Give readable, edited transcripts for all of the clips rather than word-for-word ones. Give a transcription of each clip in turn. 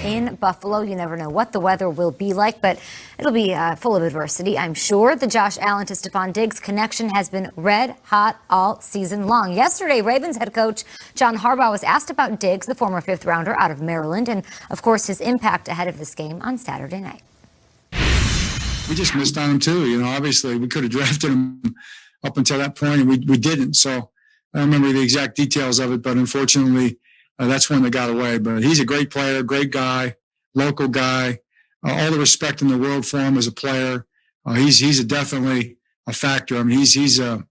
in Buffalo. You never know what the weather will be like, but it'll be full of adversity, I'm sure. The Josh Allen to Stephon Diggs connection has been red hot all season long. Yesterday, Ravens head coach John Harbaugh was asked about Diggs, the former fifth-rounder out of Maryland, and, of course, his impact ahead of this game on Saturday night. We just missed on him, too. You know, obviously, we could have drafted him up until that point, and we didn't. So I don't remember the exact details of it, but unfortunately, that's when they got away. But he's a great player, great guy, local guy. All the respect in the world for him as a player. He's definitely a factor. I mean, he's I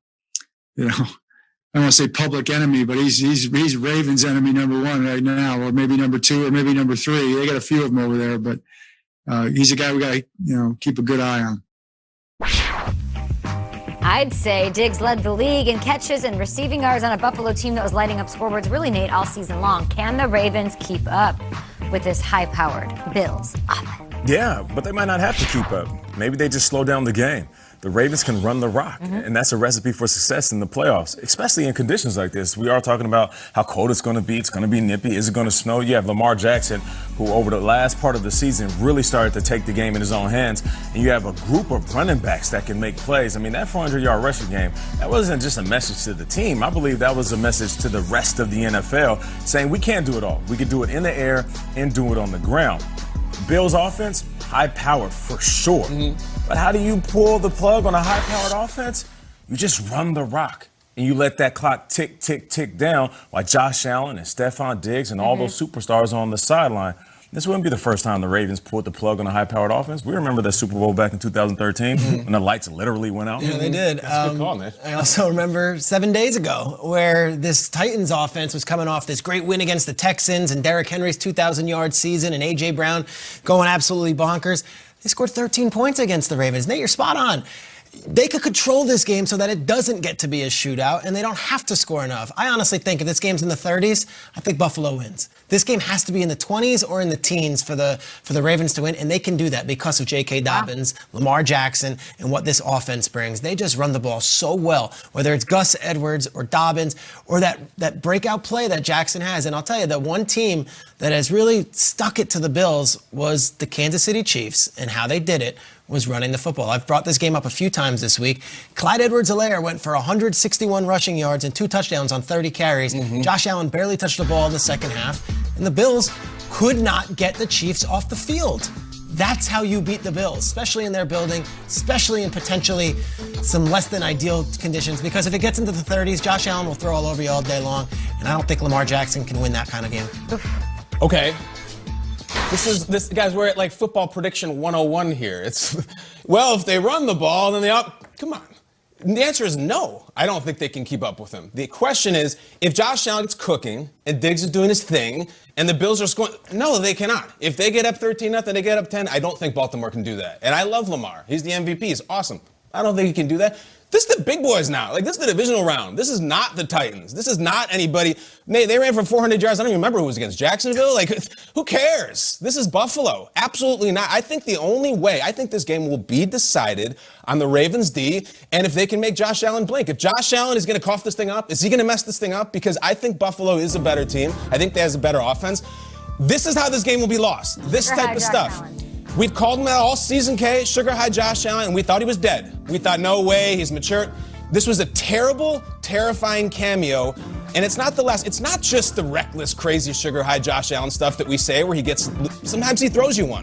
don't want to say public enemy, but he's Ravens enemy number one right now, or maybe number two, or maybe number three. They got a few of them over there, but he's a guy we got to keep a good eye on. I'd say Diggs led the league in catches and receiving yards on a Buffalo team that was lighting up scoreboards, really, Nate, all season long. Can the Ravens keep up with this high-powered Bills offense? Yeah, but they might not have to keep up. Maybe they just slow down the game. The Ravens can run the rock, and that's a recipe for success in the playoffs, especially in conditions like this. We are talking about how cold it's going to be. It's going to be nippy. Is it going to snow? You have Lamar Jackson, who over the last part of the season really started to take the game in his own hands, and you have a group of running backs that can make plays. I mean, that 400-yard rushing game, that wasn't just a message to the team. I believe that was a message to the rest of the NFL, saying we can't do it all. We can do it in the air and do it on the ground. Bills offense, high power for sure. But how do you pull the plug on a high-powered offense? You just run the rock, and you let that clock tick, tick, tick down while Josh Allen and Stephon Diggs and all those superstars are on the sideline. This wouldn't be the first time the Ravens pulled the plug on a high-powered offense. We remember that Super Bowl back in 2013 when the lights literally went out. Yeah, they did. That's a good call, man. I also remember 7 days ago where this Titans offense was coming off this great win against the Texans and Derrick Henry's 2,000-yard season and A.J. Brown going absolutely bonkers. They scored 13 points against the Ravens. Nate, you're spot on. They could control this game so that it doesn't get to be a shootout, and they don't have to score enough. I honestly think if this game's in the 30s, I think Buffalo wins. This game has to be in the 20s or in the teens for the Ravens to win, and they can do that because of J.K. Dobbins, Lamar Jackson, and what this offense brings. They just run the ball so well, whether it's Gus Edwards or Dobbins or that breakout play that Jackson has. And I'll tell you, that one team that has really stuck it to the Bills was the Kansas City Chiefs, and how they did it was running the football. I've brought this game up a few times this week. Clyde Edwards-Helaire went for 161 rushing yards and 2 touchdowns on 30 carries. Josh Allen barely touched the ball in the second half, and the Bills could not get the Chiefs off the field. That's how you beat the Bills, especially in their building, especially in potentially some less than ideal conditions, because if it gets into the 30s, Josh Allen will throw all over you all day long, and I don't think Lamar Jackson can win that kind of game. Okay. This guys, we're at like football prediction 101 here. It's, well, if they run the ball, then come on. The answer is no. I don't think they can keep up with him. The question is, if Josh Allen is cooking and Diggs is doing his thing and the Bills are scoring, no, they cannot. If they get up 13-0, they get up 10, I don't think Baltimore can do that. And I love Lamar. He's the MVP. He's awesome. I don't think he can do that. This is the big boys now. Like, this is the divisional round. This is not the Titans. This is not anybody. They ran for 400 yards. I don't even remember who was against Jacksonville. Like, who cares? This is Buffalo. Absolutely not. I think the only way, I think this game will be decided on the Ravens D, and if they can make Josh Allen blink. If Josh Allen is going to cough this thing up, is he going to mess this thing up? Because I think Buffalo is a better team. I think they has a better offense. This is how this game will be lost. This type of stuff. We've called him out all season, K, sugar high Josh Allen, and we thought he was dead. We thought, no way, he's mature. This was a terrible, terrifying cameo, and it's not the last. It's not just the reckless, crazy, sugar high Josh Allen stuff that we say where sometimes he throws you one.